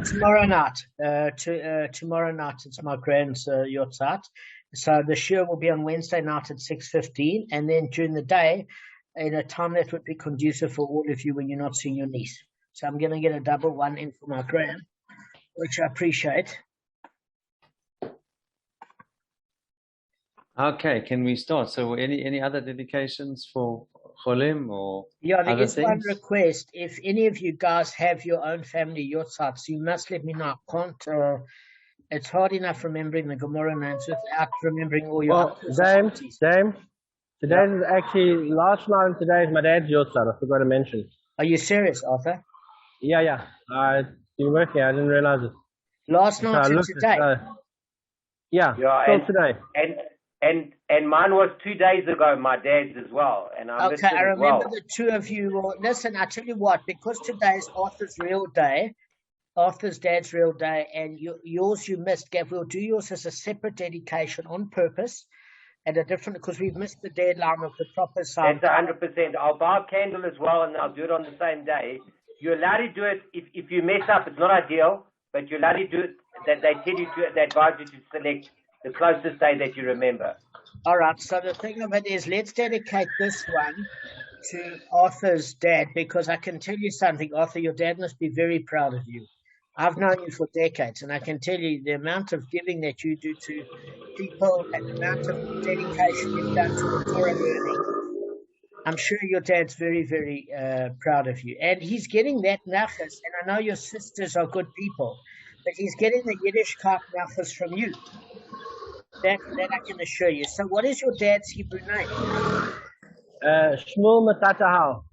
Tomorrow night. Tomorrow night it's my grand's Yahrzeit. So the shiur will be on Wednesday night at 6:15, and then during the day, in a time that would be conducive for all of you when you're not seeing your niece. So I'm going to get a double one in for my grand, which I appreciate. Okay, can we start? So any other dedications for Cholim or there other is things? one request. If any of you guys have your own family Yahrzeits, you must let me know. I can't. It's hard enough remembering the Gemara names without remembering all your uncles and aunties. Dame, today is actually last night and today is my dad's Yahrzeit. I forgot to mention. Are you serious, Arthur? Yeah. I've been working. I didn't realize it. Last night and today? Still today. And mine was 2 days ago, my dad's as well. And I missed it I remember as well. the two of you. Well, listen, I tell you what, because today is Arthur's real day, Arthur's dad's real day, and yours you missed, Gav. We'll do yours as a separate dedication on purpose at a different, because we've missed the deadline of the proper sign. That's 100%. I'll buy a candle as well, and I'll do it on the same day. You're allowed to do it if you mess up. It's not ideal, but you're allowed to do it. That they tell you they advise you to select the closest day that you remember. All right. So the thing of it is, let's dedicate this one to Arthur's dad, because I can tell you something, Arthur. Your dad must be very proud of you. I've known you for decades, and I can tell you the amount of giving that you do to people and the amount of dedication you've done to the Torah learning. I'm sure your dad's very, very proud of you. And he's getting that nachas, and I know your sisters are good people, but he's getting the Yiddishkeit nachas from you. That I can assure you. So what is your dad's Hebrew name? Shmuel Matatahal.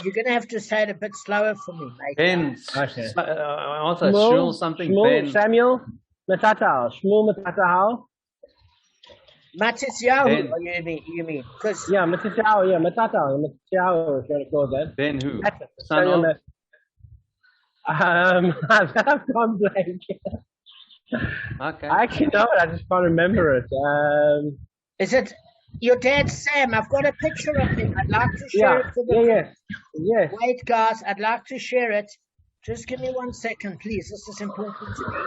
You're going to have to say it a bit slower for me, mate. Ben, Okay. Arthur, Shmuel something, Ben. Samuel Matatahal. Shmuel Matatahal. Matisyahu, you mean? Yeah, Matisyahu, Matatahal. Matisyahu, if you want to call that. Ben who? Son of... I've gone blank. Okay. I actually know it, I just can't remember it. Is it your dad, Sam? I've got a picture of him. I'd like to share it for the Yes. Wait, guys, I'd like to share it. Just give me 1 second, please. This is important to me.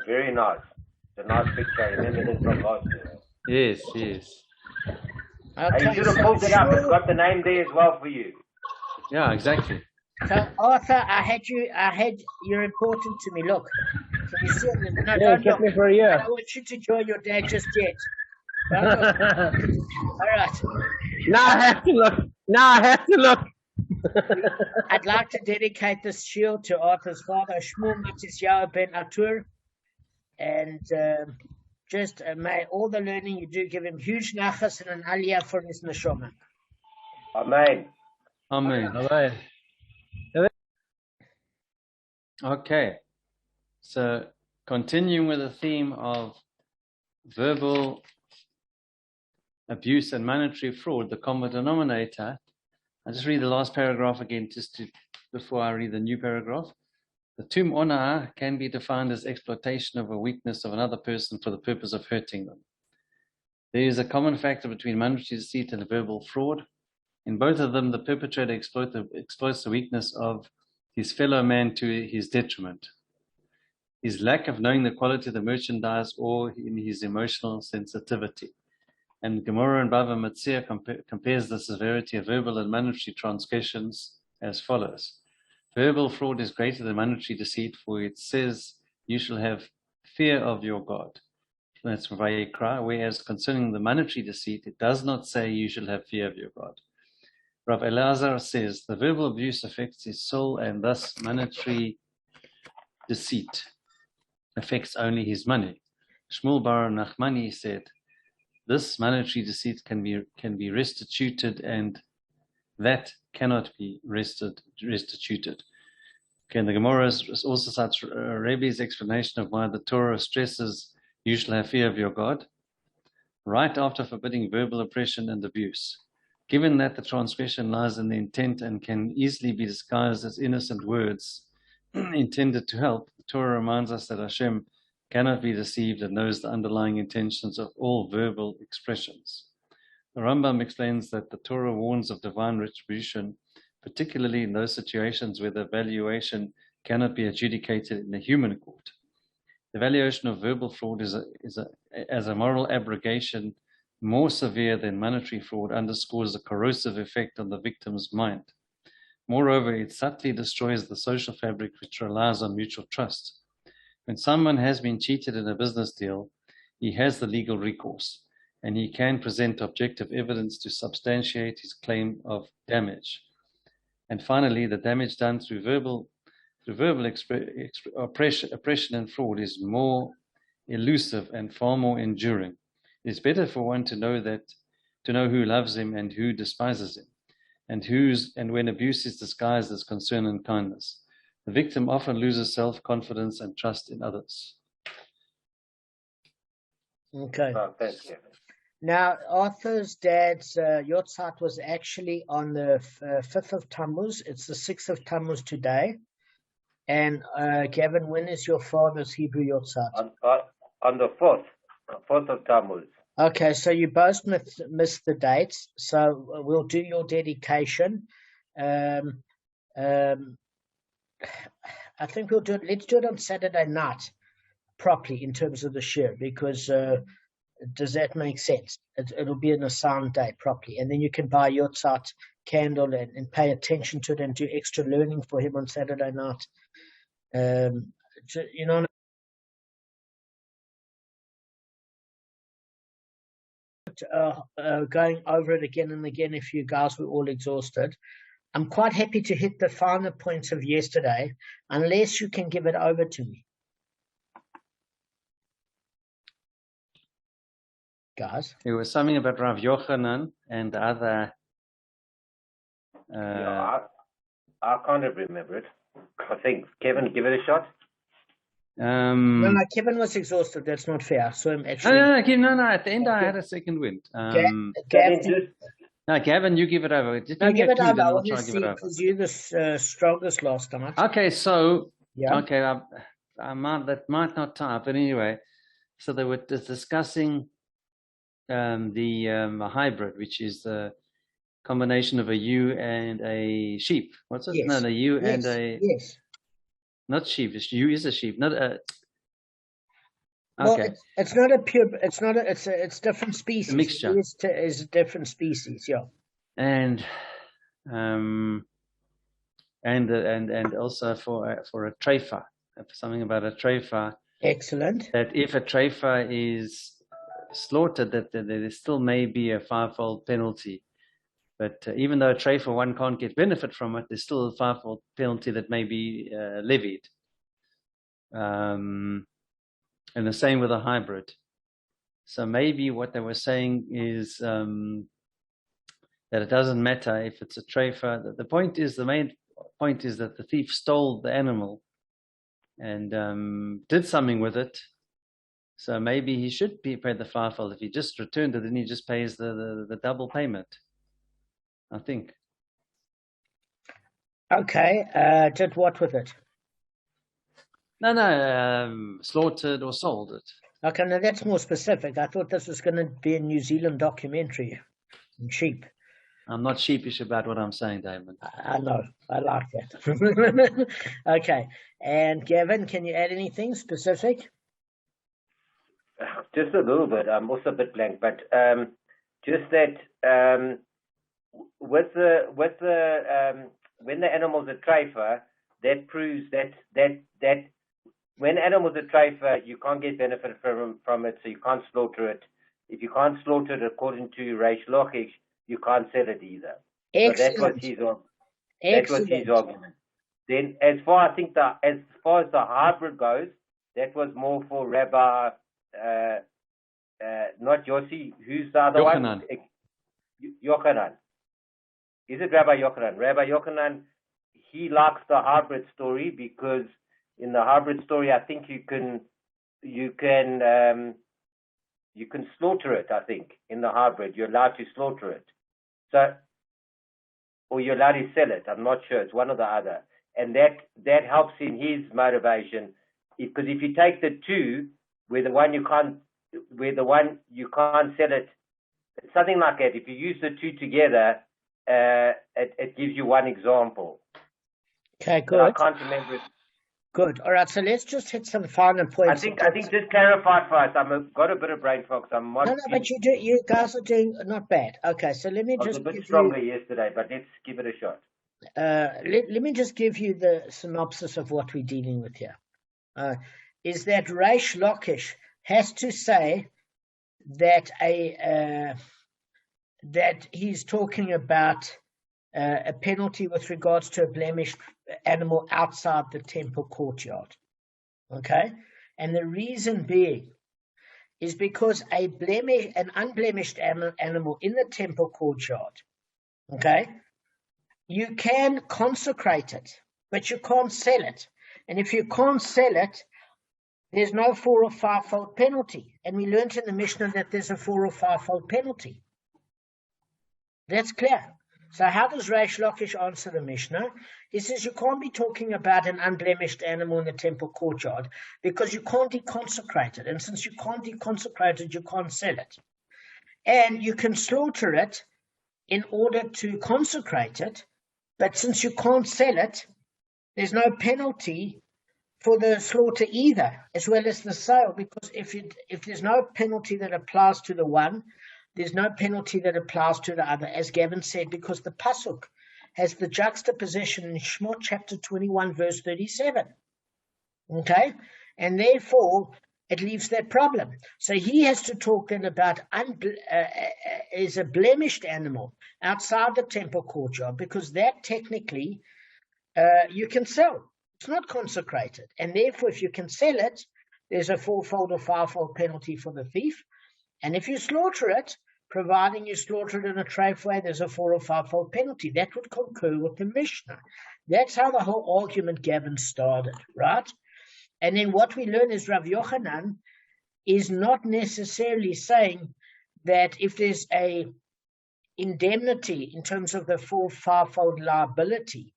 Very nice. It's a nice picture. I remember this from last year. Yes. Okay, You should have pulled it up. It's got the name there as well for you. Yeah, exactly. So Arthur, you're important to me. Look, so you see, It took me for a year. I don't want you to join your dad just yet. All right. Now I have to look. I'd like to dedicate this shield to Arthur's father, Shmuel Matisyahu ben Atur, and just may all the learning you do give him huge nachas and an aliyah for his neshama. Amen. Okay. So continuing with the theme of verbal abuse and monetary fraud, the common denominator. I'll just read the last paragraph again before I read the new paragraph. The tum onah can be defined as exploitation of a weakness of another person for the purpose of hurting them. There is a common factor between monetary deceit and verbal fraud. In both of them, the perpetrator exploits the weakness of his fellow man to his detriment. His lack of knowing the quality of the merchandise or in his emotional sensitivity. And Gemara and Bava Kamma compares the severity of verbal and monetary transgressions as follows. Verbal fraud is greater than monetary deceit, for it says, you shall have fear of your God. That's Vayikra, whereas concerning the monetary deceit, it does not say you shall have fear of your God. Rav Elazar says, the verbal abuse affects his soul, and thus monetary deceit affects only his money. Shmuel Bar Nachmani said, this monetary deceit can be restituted, and that cannot be restituted. Okay, and the Gemara also cites Rebbe's explanation of why the Torah stresses you shall have fear of your God, right after forbidding verbal oppression and abuse. Given that the transgression lies in the intent and can easily be disguised as innocent words intended to help, the Torah reminds us that Hashem cannot be deceived and knows the underlying intentions of all verbal expressions. The Rambam explains that the Torah warns of divine retribution, particularly in those situations where the valuation cannot be adjudicated in a human court. The valuation of verbal fraud is as a moral abrogation more severe than monetary fraud, underscores the corrosive effect on the victim's mind. Moreover, it subtly destroys the social fabric which relies on mutual trust. When someone has been cheated in a business deal, he has the legal recourse, and he can present objective evidence to substantiate his claim of damage. And finally, the damage done through verbal oppression and fraud is more elusive and far more enduring. It is better for one to know who loves him and who despises him, and when abuse is disguised as concern and kindness. The victim often loses self-confidence and trust in others. Okay. Oh, thank you. Now, Arthur's dad's Yahrzeit was actually on the 5th of Tammuz. It's the 6th of Tammuz today. And Gavin, when is your father's Hebrew Yahrzeit? On the 4th of Tammuz. Okay, so you both missed the dates. So we'll do your dedication. I think let's do it on Saturday night properly in terms of the shir, because does that make sense? It'll be in a sound day properly. And then you can buy Yahrzeit candle and pay attention to it and do extra learning for him on Saturday night. You know, going over it again and again if you guys were all exhausted. I'm quite happy to hit the finer points of yesterday, unless you can give it over to me. Guys? There was something about Rav Yochanan and the other... I can't remember it. I think, Kevin, give it a shot. No, Kevin was exhausted. That's not fair. I saw him actually. No. At the end, I had a second wind. Gavin, you give it over. Just give it over. I'll try to give it over. Because you're the strongest last time. Okay, so yeah. Okay, that might not tie, but anyway. So they were discussing the hybrid, which is the combination of a ewe and a sheep. What's it? Yes. No, the ewe and a not sheep. The ewe is a sheep, not a. Okay. Well, it's not a pure. It's not. It's different species. A mixture. Is different species. Yeah. And also for a treifa, something about a treifa. Excellent. That if a treifa is slaughtered, that there still may be a fivefold penalty. But even though a treifa one can't get benefit from it, there's still a fivefold penalty that may be levied. And the same with a hybrid. So maybe what they were saying is that it doesn't matter if it's a treifa. The main point is that the thief stole the animal and did something with it. So maybe he should pay the fivefold. If he just returned it, then he just pays the double payment, I think. Okay. Did what with it? No, slaughtered or sold it. Okay, now that's more specific. I thought this was going to be a New Zealand documentary on sheep. I'm not sheepish about what I'm saying, Damon. I know. I like that. Okay. And Gavin, can you add anything specific? Just a little bit. I'm also a bit blank, but just that with the when the animal's a treifa, that proves that when animals are treifa, you can't get benefit from it, so you can't slaughter it. If you can't slaughter it according to Reish Lachish, you can't sell it either. Excellent. So that was his argument. Then, as far as the hybrid goes, that was more for Rabbi, not Yossi. Who's the other one? Yochanan. Is it Rabbi Yochanan? Rabbi Yochanan, he likes the hybrid story because in the hybrid story, I think you can slaughter it. I think in the hybrid, you're allowed to slaughter it. So, or you're allowed to sell it. I'm not sure. It's one or the other, and that helps in his motivation. Because if you take the two, where the one you can't sell it. It's something like that. If you use the two together, it gives you one example. Okay, good. But I can't remember it. Good. All right, so let's just hit some final points. I think just clarify for us. Got a bit of brain fog. So No, but you guys are doing not bad. Okay, so let me I was just a bit give stronger yesterday, but let's give it a shot. let me just give you the synopsis of what we're dealing with here. Is that Reish Lakish has to say that that he's talking about a penalty with regards to a blemished animal outside the temple courtyard. Okay, and the reason being is because an unblemished animal in the temple courtyard, okay, you can consecrate it, but you can't sell it. And if you can't sell it, there's no 4 or 5-fold penalty. And we learned in the Mishnah that there's a 4 or 5-fold penalty. That's clear. So how does Reish Lakish answer the Mishnah? He says you can't be talking about an unblemished animal in the temple courtyard because you can't deconsecrate it. And since you can't deconsecrate it, you can't sell it. And you can slaughter it in order to consecrate it, but since you can't sell it, there's no penalty for the slaughter either, as well as the sale, because if there's no penalty that applies to the one, there's no penalty that applies to the other, as Gavin said, because the pasuk has the juxtaposition in Shemot chapter 21, verse 37. Okay? And therefore, it leaves that problem. So he has to talk then about is a blemished animal outside the temple courtyard, because that technically you can sell. It's not consecrated. And therefore, if you can sell it, there's a 4-fold or 5-fold penalty for the thief. And if you slaughter it, providing you slaughter it in a treif way, there's a 4 or 5-fold penalty. That would concur with the Mishnah. That's how the whole argument, Gavin, started, right? And then what we learn is Rav Yochanan is not necessarily saying that if there's a indemnity in terms of the 4 or 5-fold liability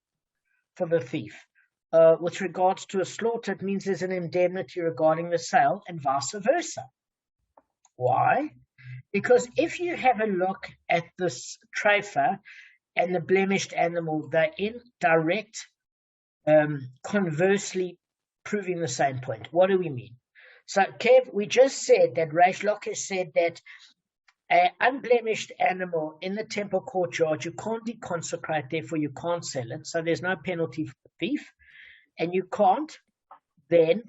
for the thief, with regards to a slaughter, it means there's an indemnity regarding the sale and vice versa. Why? Because if you have a look at this treifa and the blemished animal, they're in direct, conversely proving the same point. What do we mean? So, Kev, we just said that Reish Lakish said that an unblemished animal in the temple courtyard, you can't deconsecrate, therefore you can't sell it. So there's no penalty for the thief, and you can't then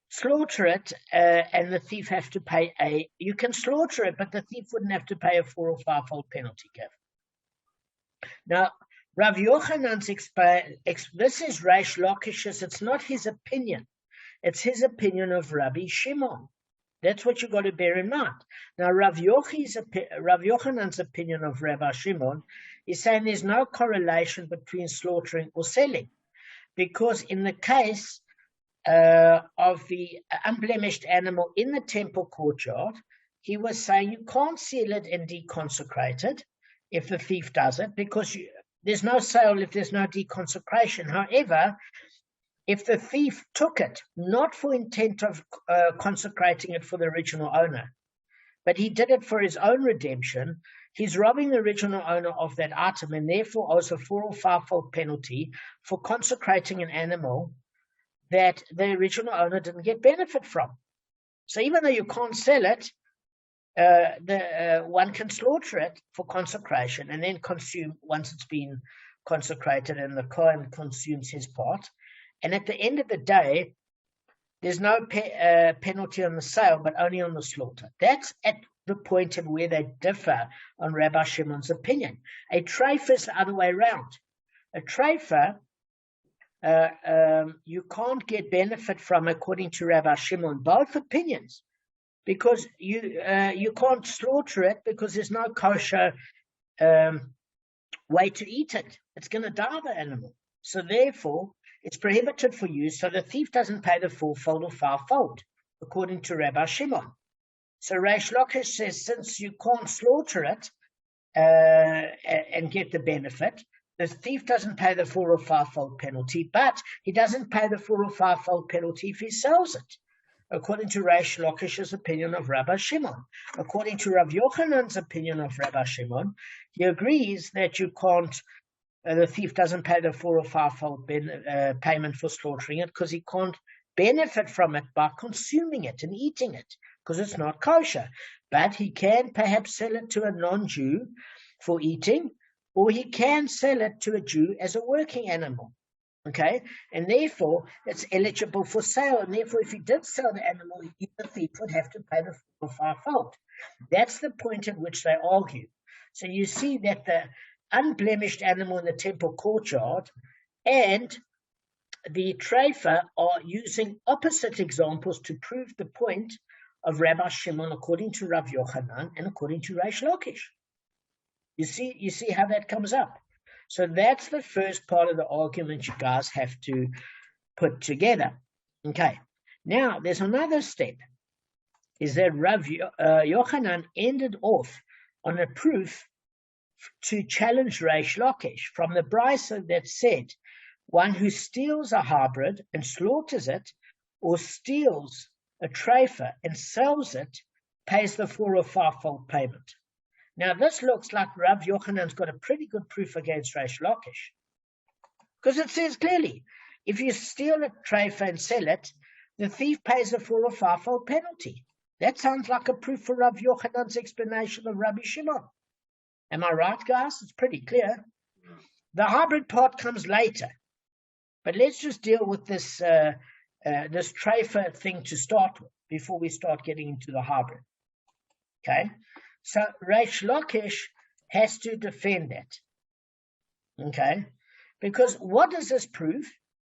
slaughter it, and the thief has to pay you can slaughter it, but the thief wouldn't have to pay a 4 or 5-fold penalty, Kev. Now, Rav Yochanan's this is Reish Lakish's, it's not his opinion. It's his opinion of Rabbi Shimon. That's what you've got to bear in mind. Now, Rav Yochanan's opinion of Rabbi Shimon is saying there's no correlation between slaughtering or selling, because in the case of the unblemished animal in the temple courtyard, he was saying you can't seal it and deconsecrate it if the thief does it, because there's no sale if there's no deconsecration. However, if the thief took it, not for intent of consecrating it for the original owner, but he did it for his own redemption, he's robbing the original owner of that item, and therefore owes a 4 or 5-fold penalty for consecrating an animal that the original owner didn't get benefit from. So even though you can't sell it, one can slaughter it for consecration and then consume once it's been consecrated and the Kohen consumes his part. And at the end of the day, there's no penalty on the sale, but only on the slaughter. That's at the point of where they differ on Rabbi Shimon's opinion. A treifa is the other way around. A treifa, you can't get benefit from, according to Rabbi Shimon, both opinions, because you can't slaughter it because there's no kosher way to eat it. It's going to die, the animal. So therefore, it's prohibited for you, so the thief doesn't pay the 4-fold or 5-fold, according to Rabbi Shimon. So Reish Lakish says, since you can't slaughter it and get the benefit, the thief doesn't pay the 4 or 5-fold penalty, but he doesn't pay the 4 or 5-fold penalty if he sells it. according to Reish Lakish's opinion of Rabbi Shimon. According to Rav Yochanan's opinion of Rabbi Shimon, he agrees that you can't, the thief doesn't pay the 4 or 5-fold payment for slaughtering it because he can't benefit from it by consuming it and eating it because it's not kosher. But he can perhaps sell it to a non-Jew for eating, or he can sell it to a Jew as a working animal. Okay, and therefore it's eligible for sale. And therefore, if he did sell the animal, the thief would have to pay the 4 or 5-fold. That's the point at which they argue. So you see that the unblemished animal in the temple courtyard and the treifa are using opposite examples to prove the point of Rabbi Shimon according to Rav Yochanan and according to Reish Lakish. You see how that comes up. So that's the first part of the argument you guys have to put together. Okay. Now, there's another step, is that Rav Yochanan ended off on a proof to challenge Reish Lakish from the brisa that said, one who steals a hybrid and slaughters it, or steals a treifa and sells it, pays the 4 or 5-fold payment. Now, this looks like Rav Yochanan's got a pretty good proof against Reish Lakish. Because it says clearly, if you steal a treifa and sell it, the thief pays a 4 or 5-fold penalty. That sounds like a proof for Rav Yochanan's explanation of Rabbi Shimon. Am I right, guys? It's pretty clear. The hybrid part comes later. But let's just deal with this this treifa thing to start with before we start getting into the hybrid. Okay? So Reish Lakish has to defend that. Okay? Because what does this prove,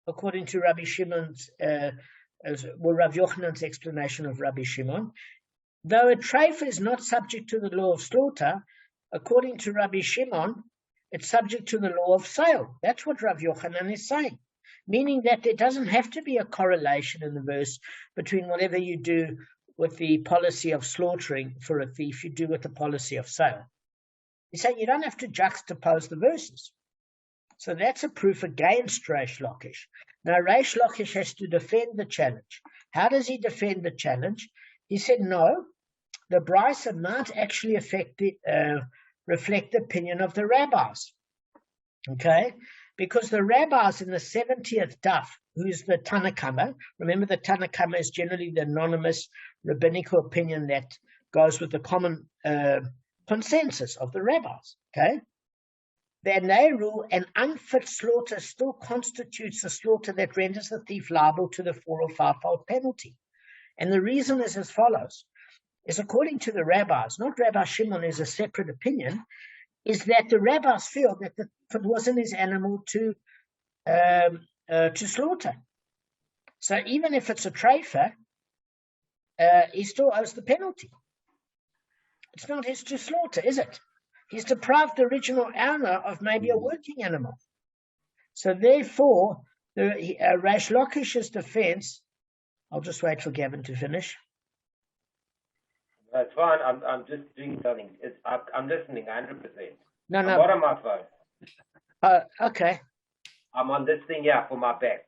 according to Rabbi Shimon's, Rav Yochanan's explanation of Rabbi Shimon? Though a treifa is not subject to the law of slaughter, according to Rabbi Shimon, it's subject to the law of sale. That's what Rav Yochanan is saying. Meaning that there doesn't have to be a correlation in the verse between whatever you do with the policy of slaughtering for a thief, you do with the policy of sale. He's saying you don't have to juxtapose the verses. So that's a proof against Reish Lakish. Now, Reish Lakish has to defend the challenge. How does he defend the challenge? He said, no, the brisa might actually reflect the opinion of the rabbis. Okay? Because the rabbis in the 70th daf, who's the Tana Kamma, remember the Tana Kamma is generally the anonymous rabbinical opinion that goes with the common consensus of the rabbis, okay? Then they rule an unfit slaughter still constitutes a slaughter that renders the thief liable to the 4 or 5-fold penalty. And the reason is as follows, is according to the rabbis, not Rabbi Shimon is a separate opinion, is that the rabbis feel that if it wasn't his animal to slaughter. So even if it's a treifa, he still owes the penalty. It's not his to slaughter, is it? He's deprived the original owner of maybe a working animal. So therefore, Reish Lakish's defense, I'll just wait for Gavin to finish. That's fine. I'm just doing something. I'm listening 100%. No. I'm not on my phone. Okay. I'm on this thing here for my back.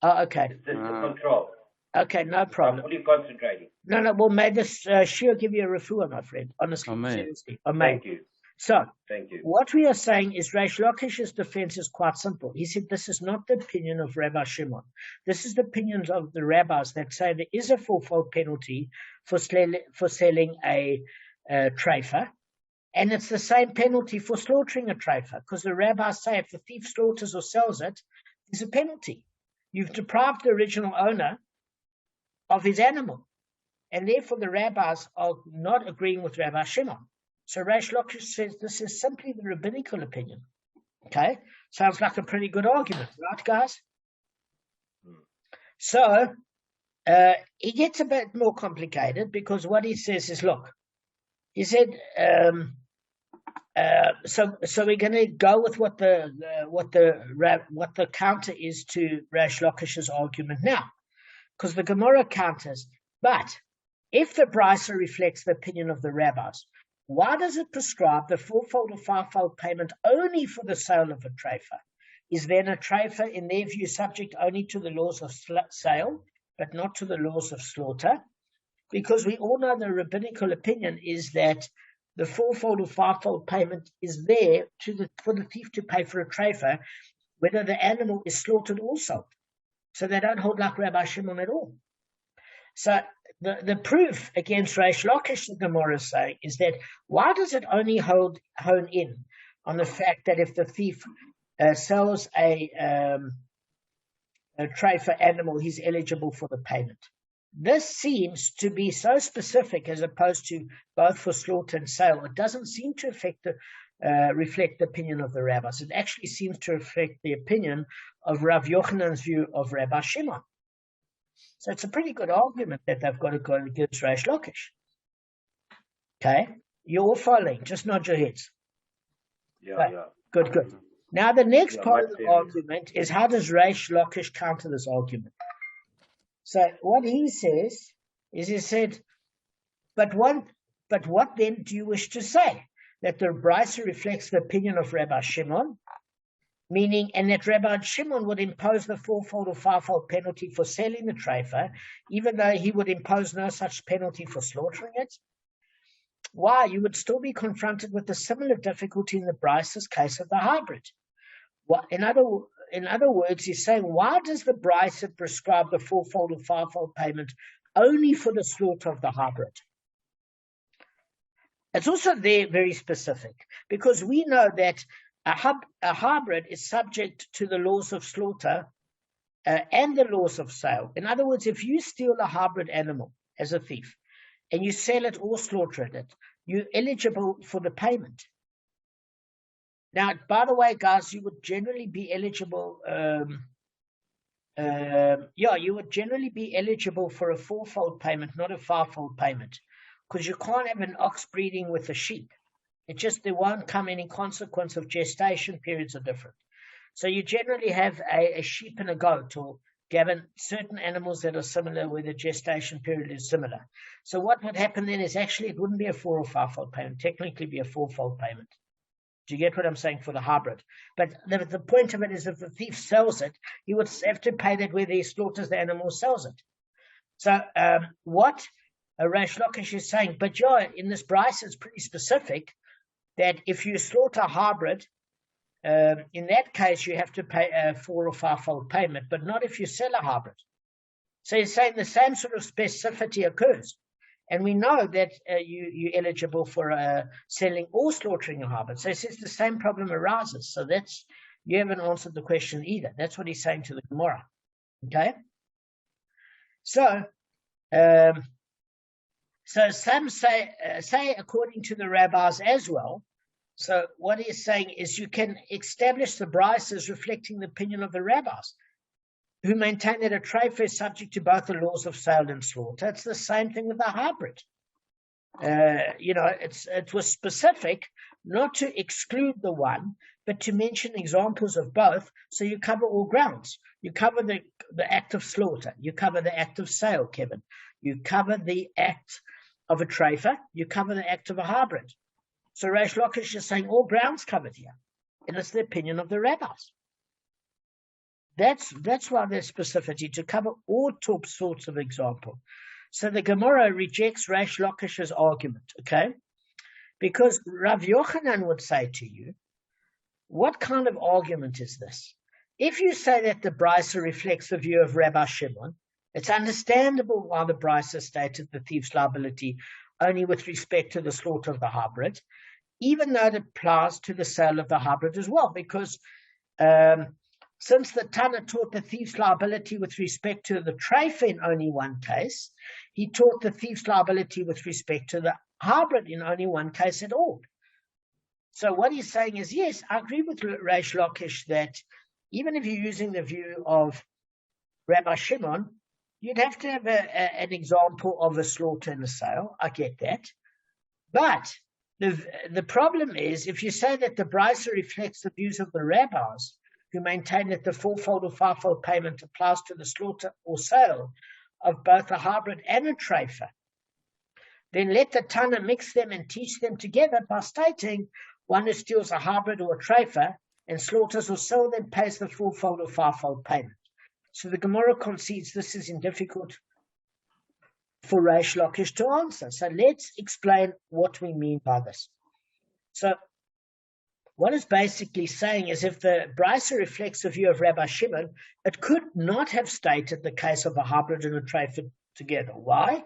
Oh, okay. It's just the control. Okay, no problem. I'm fully concentrating. No. Well, may this sure give you a refuah, my friend. Honestly, seriously. Thank you. So, thank you. What we are saying is Reish Lakish's defense is quite simple. He said this is not the opinion of Rabbi Shimon. This is the opinions of the rabbis that say there is a 4-fold penalty for selling a treifa, and it's the same penalty for slaughtering a treifa, because the rabbis say if the thief slaughters or sells it, there's a penalty. You've deprived the original owner of his animal, and therefore the rabbis are not agreeing with Rabbi Shimon. So Reish Lakish says this is simply the rabbinical opinion. Okay? Sounds like a pretty good argument, right, guys? So he gets a bit more complicated because what he says is, look, he said, so we're going to go with what the counter is to Reish Lakish's argument now, because the Gemara counters. But if the brisa reflects the opinion of the rabbis, why does it prescribe the 4-fold or 5-fold payment only for the sale of a treifa? Is then a treifa, in their view, subject only to the laws of sale, but not to the laws of slaughter, because we all know the rabbinical opinion is that the fourfold or fivefold payment is there for the thief to pay for a treifa, whether the animal is slaughtered or sold. So they don't hold like Rabbi Shimon at all. So the proof against Reish Lakish, the Gemara is saying, is that why does it only hone in on the fact that if the thief sells a treifa animal, he's eligible for the payment? This seems to be so specific as opposed to both for slaughter and sale. It doesn't seem to reflect the opinion of the rabbis. It actually seems to reflect the opinion of Rav Yochanan's view of Rabbi Shimon. So it's a pretty good argument that they've got to go against Reish Lakish. Okay? You're all following. Just nod your heads. Yeah, right. yeah. Good. Now the next part of the argument is, how does Reish Lakish counter this argument? So what he says is, he said, but what then do you wish to say? That the Brisa reflects the opinion of Rabbi Shimon, meaning, and that Rabbi Shimon would impose the fourfold or fivefold penalty for selling the treifa, even though he would impose no such penalty for slaughtering it? Why? You would still be confronted with a similar difficulty in the Brisa's case of the hybrid. In other words, he's saying, why does the Brisa prescribe the fourfold or fivefold payment only for the slaughter of the hybrid? It's also there very specific, because we know that a hybrid is subject to the laws of slaughter and the laws of sale. In other words, if you steal a hybrid animal as a thief and you sell it or slaughter it, you're eligible for the payment. Now, by the way, guys, you would generally be eligible. You would generally be eligible for a fourfold payment, not a fivefold payment, because you can't have an ox breeding with a sheep. It just, they won't come in consequence of gestation periods are different. So you generally have a sheep and a goat, or given certain animals that are similar where the gestation period is similar. So what would happen then is, actually it wouldn't be a four or fivefold payment, technically be a fourfold payment. Do you get what I'm saying for the hybrid? But the point of it is, if the thief sells it, he would have to pay that whether he slaughters the animal or sells it. So what Reish Lakish is saying, but in this Brisa it's pretty specific that if you slaughter a hybrid, in that case you have to pay a four or fivefold payment, but not if you sell a hybrid. So he's saying the same sort of specificity occurs. And we know that you're eligible for selling or slaughtering a hybrid. So he says the same problem arises. So you haven't answered the question either. That's what he's saying to the Gemara. Okay? So some say according to the rabbis as well. So what he's saying is, you can establish the Brisa as reflecting the opinion of the rabbis, who maintain that a treifa is subject to both the laws of sale and slaughter. It's the same thing with the hybrid. It was specific not to exclude the one, but to mention examples of both, so you cover all grounds. You cover the act of slaughter. You cover the act of sale, Kevin. You cover the act of a treifa. You cover the act of a hybrid. So Reish Lakish is saying all grounds covered here. And it's the opinion of the rabbis. That's why there's specificity, to cover all sorts of example. So the Gemara rejects Reish Lakish's argument, okay? Because Rav Yochanan would say to you, what kind of argument is this? If you say that the Brisa reflects the view of Rabbi Shimon, it's understandable why the Brisa stated the thief's liability only with respect to the slaughter of the hybrid, even though it applies to the sale of the hybrid as well, because since the Tana taught the thief's liability with respect to the treifa in only one case, he taught the thief's liability with respect to the hybrid in only one case at all. So what he's saying is, yes, I agree with Reish Lakish that even if you're using the view of Rabbi Shimon, you'd have to have an example of a slaughter and a sale. I get that. But the problem is, if you say that the Brisa reflects the views of the rabbis, who maintain that the fourfold or fivefold payment applies to the slaughter or sale of both a hybrid and a treifa, then let the Tana mix them and teach them together by stating one who steals a hybrid or a treifa and slaughters or sells them pays the fourfold or fivefold payment. So the Gemara concedes this is difficult for Reish Lakish to answer. So let's explain what we mean by this. So what it's basically saying is if the Brisa reflects the view of Rabbi Shimon, it could not have stated the case of a hybrid and a treifa together. Why?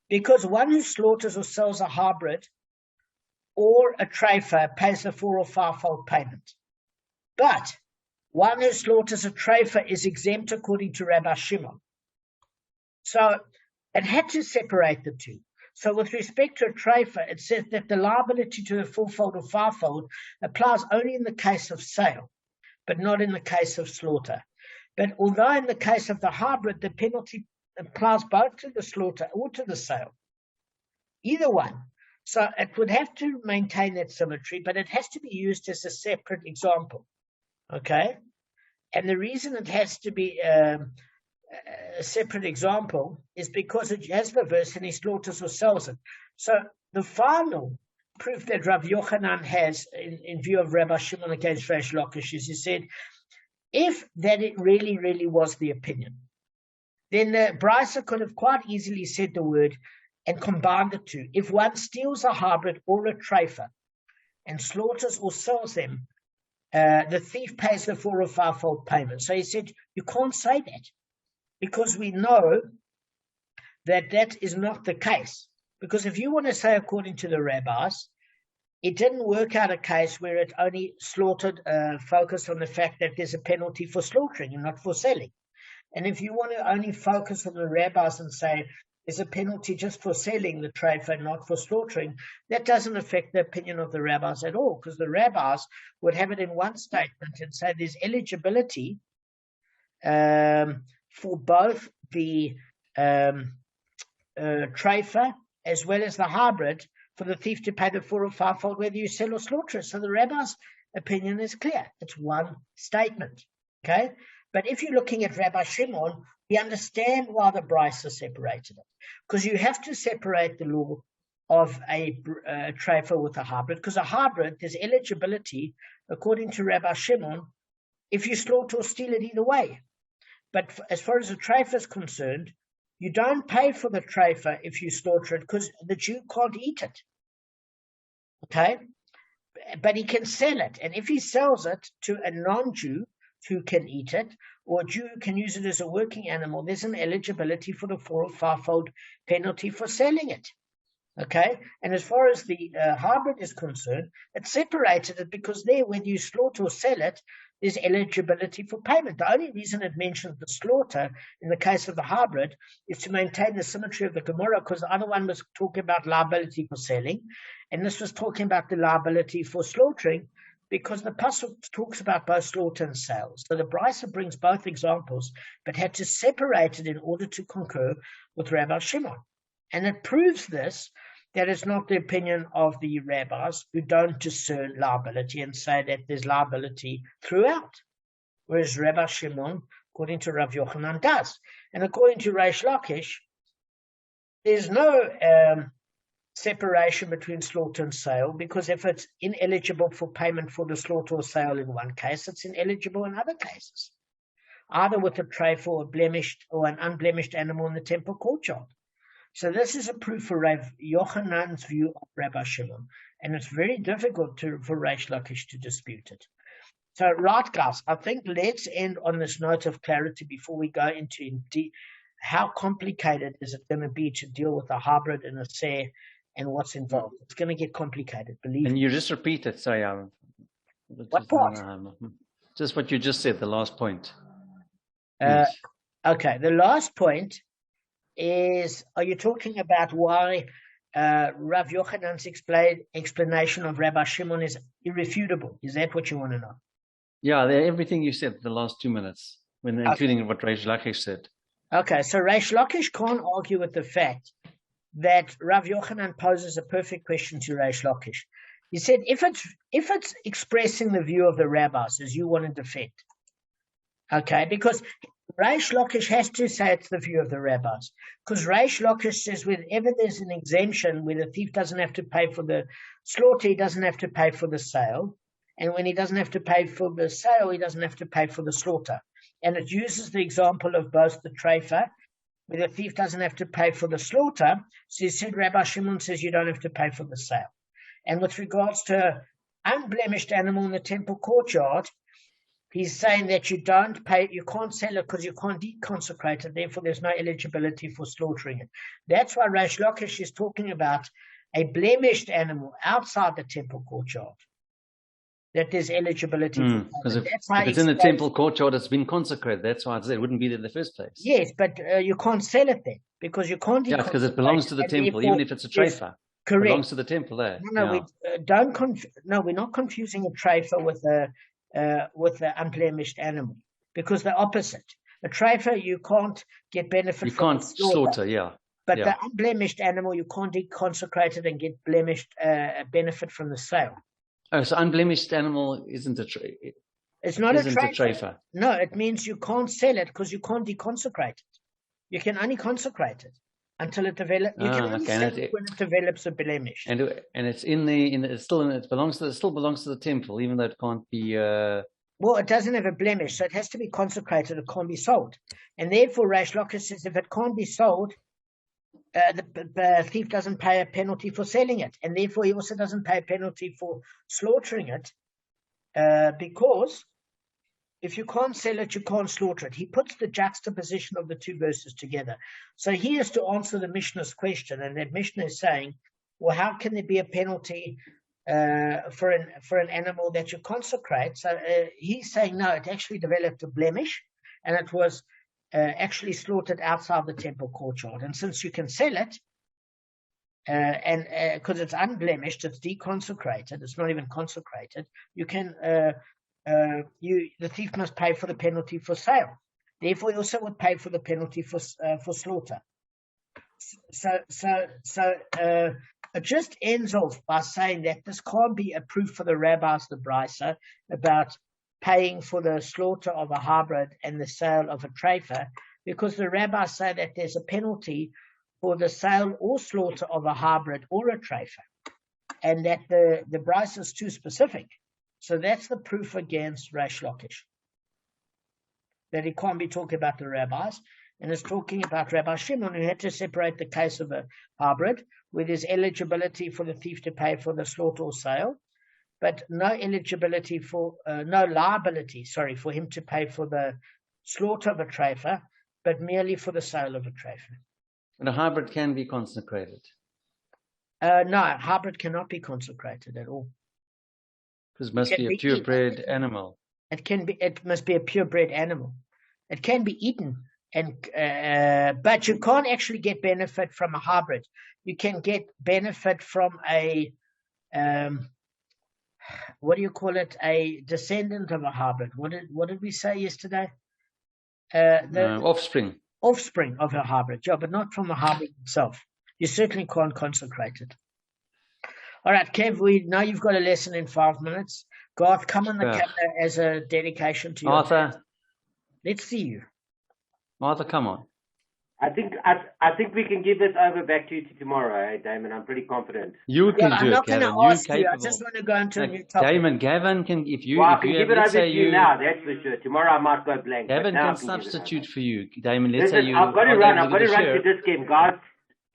Because one who slaughters or sells a hybrid or a treifa pays the 4 or 5-fold payment. But one who slaughters a treifa is exempt according to Rabbi Shimon. So it had to separate the two. So with respect to a treifa, it says that the liability to the 4-fold or 5-fold applies only in the case of sale, but not in the case of slaughter. But although in the case of the hybrid, the penalty applies both to the slaughter or to the sale, either one. So it would have to maintain that symmetry, but it has to be used as a separate example. Okay? And the reason it has to be a separate example is because it has the verse and he slaughters or sells it. So the final proof that Rav Yochanan has in view of Rabbi Shimon against Reish Lakish is he said, if that it really, really was the opinion, then the Brisa could have quite easily said the word and combined the two. If one steals a hybrid or a treifa and slaughters or sells them, the thief pays the 4 or 5-fold payment. So he said, you can't say that because we know that that is not the case. Because if you want to say, according to the rabbis, it didn't work out a case where it only slaughtered, focused on the fact that there's a penalty for slaughtering and not for selling. And if you want to only focus on the rabbis and say there's a penalty just for selling the treifa and not for slaughtering, that doesn't affect the opinion of the rabbis at all, because the rabbis would have it in one statement and say there's eligibility for both the treifa as well as the hybrid for the thief to pay the 4 or 5-fold whether you sell or slaughter it. So the rabbi's opinion is clear. It's one statement. Okay? But if you're looking at Rabbi Shimon, we understand why the Brisa separated it. Because you have to separate the law of a treifa with a hybrid, because a hybrid, there's eligibility, according to Rabbi Shimon, if you slaughter or steal it either way. But as far as the treifa is concerned, you don't pay for the treifa if you slaughter it because the Jew can't eat it. Okay? But he can sell it. And if he sells it to a non-Jew who can eat it, or a Jew who can use it as a working animal, there's an eligibility for the 4 or 5-fold penalty for selling it. Okay? And as far as the hybrid is concerned, it separated it because there, whether you slaughter or sell it, there's eligibility for payment. The only reason it mentions the slaughter in the case of the hybrid is to maintain the symmetry of the Gemara, because the other one was talking about liability for selling, and this was talking about the liability for slaughtering, because the pasuk talks about both slaughter and sales. So the Brisa brings both examples, but had to separate it in order to concur with Rabbi Shimon. And it proves this, that it's not the opinion of the rabbis who don't discern liability and say that there's liability throughout, whereas Rabbi Shimon, according to Rav Yochanan, does. And according to Reish Lakish, there's no separation between slaughter and sale, because if it's ineligible for payment for the slaughter or sale in one case, it's ineligible in other cases, either with a treifa or a blemished or an unblemished animal in the temple courtyard. So this is a proof for Rav Yochanan's view of Rabbi Shimon, and it's very difficult for Reish Lakish to dispute it. So, right, guys, I think let's end on this note of clarity before we go into how complicated is it going to be to deal with a hybrid and a seh and what's involved. It's going to get complicated, believe me. And you just repeat it, sorry. What part? Just what you just said, the last point. Okay, the last point is, are you talking about why Rav Yochanan's explanation of Rabbi Shimon is irrefutable? Is that what you want to know? Yeah, everything you said the last 2 minutes, including what Reish Lakish said. Okay, so Reish Lakish can't argue with the fact that Rav Yochanan poses a perfect question to Reish Lakish. He said, if it's expressing the view of the rabbis as you want to defend, okay, because Reish Lakish has to say it's the view of the rabbis, because Reish Lakish says whenever there's an exemption where the thief doesn't have to pay for the slaughter, he doesn't have to pay for the sale, and when he doesn't have to pay for the sale, he doesn't have to pay for the slaughter. And it uses the example of both the treifa, where the thief doesn't have to pay for the slaughter. So he said, Rabbi Shimon says you don't have to pay for the sale. And with regards to unblemished animal in the temple courtyard, he's saying that you don't pay, you can't sell it because you can't deconsecrate it. Therefore, there's no eligibility for slaughtering it. That's why Reish Lakish is talking about a blemished animal outside the temple courtyard, that there's eligibility for it. Because if it's in the temple courtyard, it's been consecrated. That's why it wouldn't be there in the first place. Yes, but you can't sell it then because you can't. Yeah, because it belongs to the temple, even if it's a treifa. Correct. It belongs to the temple there. No, we're not confusing a treifa with the unblemished animal, because they're opposite. A treifa, you can't get benefit from. You can't slaughter, yeah. But the unblemished animal, you can't deconsecrate it and get blemished benefit from the sale. Oh, so unblemished animal isn't a treifa. It's not a treifa. No, it means you can't sell it because you can't deconsecrate it. You can only consecrate it until it develops. You can only sell it when it develops a blemish. And it's it still belongs to the temple, even though it can't be. Well, it doesn't have a blemish, so it has to be consecrated. It can't be sold, and therefore Reish Lakish says if it can't be sold, the thief doesn't pay a penalty for selling it, and therefore he also doesn't pay a penalty for slaughtering it, because if you can't sell it, you can't slaughter it. He puts the juxtaposition of the two verses together. So he has to answer the Mishnah's question, and that Mishnah is saying, well, how can there be a penalty for an animal that you consecrate? So he's saying, no, it actually developed a blemish, and it was actually slaughtered outside the temple courtyard. And since you can sell it, and because it's unblemished, it's deconsecrated, it's not even consecrated, you can the thief must pay for the penalty for sale. Therefore, he also would pay for the penalty for slaughter. So it just ends off by saying that this can't be a proof for the rabbis, the brisa, about paying for the slaughter of a hybrid and the sale of a treifa, because the rabbis say that there's a penalty for the sale or slaughter of a hybrid or a treifa, and that the brisa is too specific. So that's the proof against Reish Lakish, that he can't be talking about the rabbis, and it's talking about Rabbi Shimon, who had to separate the case of a hybrid, where there's eligibility for the thief to pay for the slaughter or sale, but no eligibility for, no liability, for him to pay for the slaughter of a treifa, but merely for the sale of a treifa. And a hybrid can be consecrated? No, a hybrid cannot be consecrated at all. Because it must be a purebred animal. It must be a purebred animal. It can be eaten, but you can't actually get benefit from a hybrid. You can get benefit from a what do you call it? A descendant of a hybrid. What did we say yesterday? The offspring. Offspring of a hybrid, yeah, but not from the hybrid itself. You certainly can't consecrate it. All right, Kev, we know you've got a lesson in 5 minutes. Garth, come on the camera as a dedication to you. Arthur. Let's see you. Arthur, come on. I think we can give this over back to you tomorrow, Damon. I'm pretty confident. You can do it, Gavin. You're capable. I just want to go into a new topic. Gavin can, if you give it over to you now, that's for sure. Tomorrow I might go blank. Gavin can substitute for you. Damon, let's say you. I've got to run to this game, guys.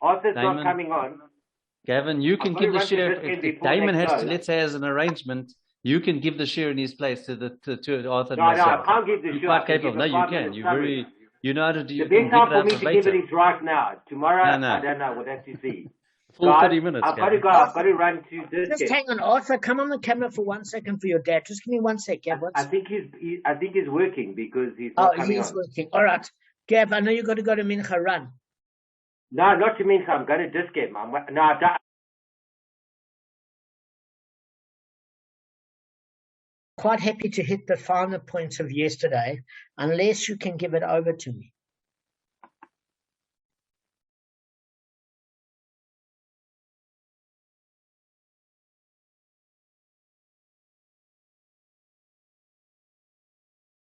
Arthur's not coming on. Gavin, you can give the share. If Damon has to, let's say, as an arrangement, you can give the share in his place to Arthur. No, I can't give the share. You're quite capable. No, you can. You know how to do. The best time for me to give it is right now. Tomorrow, I don't know. We'll have to see. Full 30 minutes. I've got to go. I've got to run to this. Just hang on, Arthur. Come on the camera for 1 second for your dad. Just give me 1 sec, Gav. I think he's working because he's not coming on. He's working. All right, Gav. I know you got to go to Mincha Run. No, not to Mincha. I'm going to this game. Quite happy to hit the final points of yesterday, unless you can give it over to me.